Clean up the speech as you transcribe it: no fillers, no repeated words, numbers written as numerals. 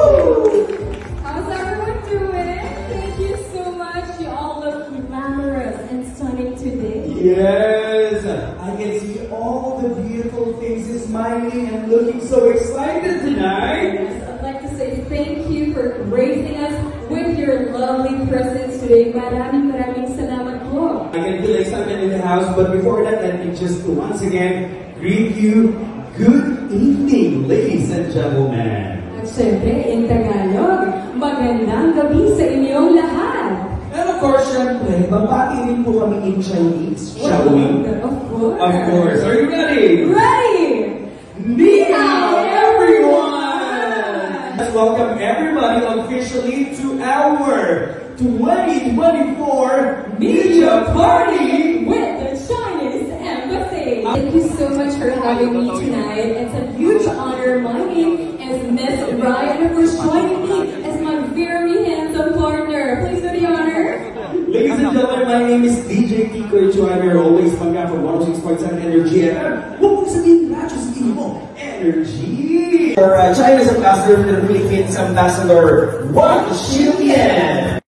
How's everyone doing? Thank you so much. You all look glamorous and stunning today. Yes, I can see all the beautiful faces smiling and looking so excited tonight. Yes, I'd like to say thank you for gracing us with your lovely presence today. Maraming salamat po. I can feel excitement in the house, but before that, let me just once again greet you. Good evening, ladies and gentlemen. At syempre, in Tagalog, magandang gabi sa inyong lahat. And of course, syempre, babati rin po kami in Chinese, shall we? Of course. Of course. Are you ready? Ready! Ni hao, everyone! Let's welcome everybody officially to our 2024 Media Party with the Chinese Embassy. Thank you so much for having me tonight. It's a huge honor. My name is Miss Ryan, who's joining me as my very handsome partner. Please do the honor. Ladies and gentlemen, my name is DJ Kiko Chuaner, always Pangga from 106.7 Energy FM. Huwag mong sabihin radyo, sabihin mo, Energy! For China's ambassador to the Philippines, Ambassador Wang Xiuyan.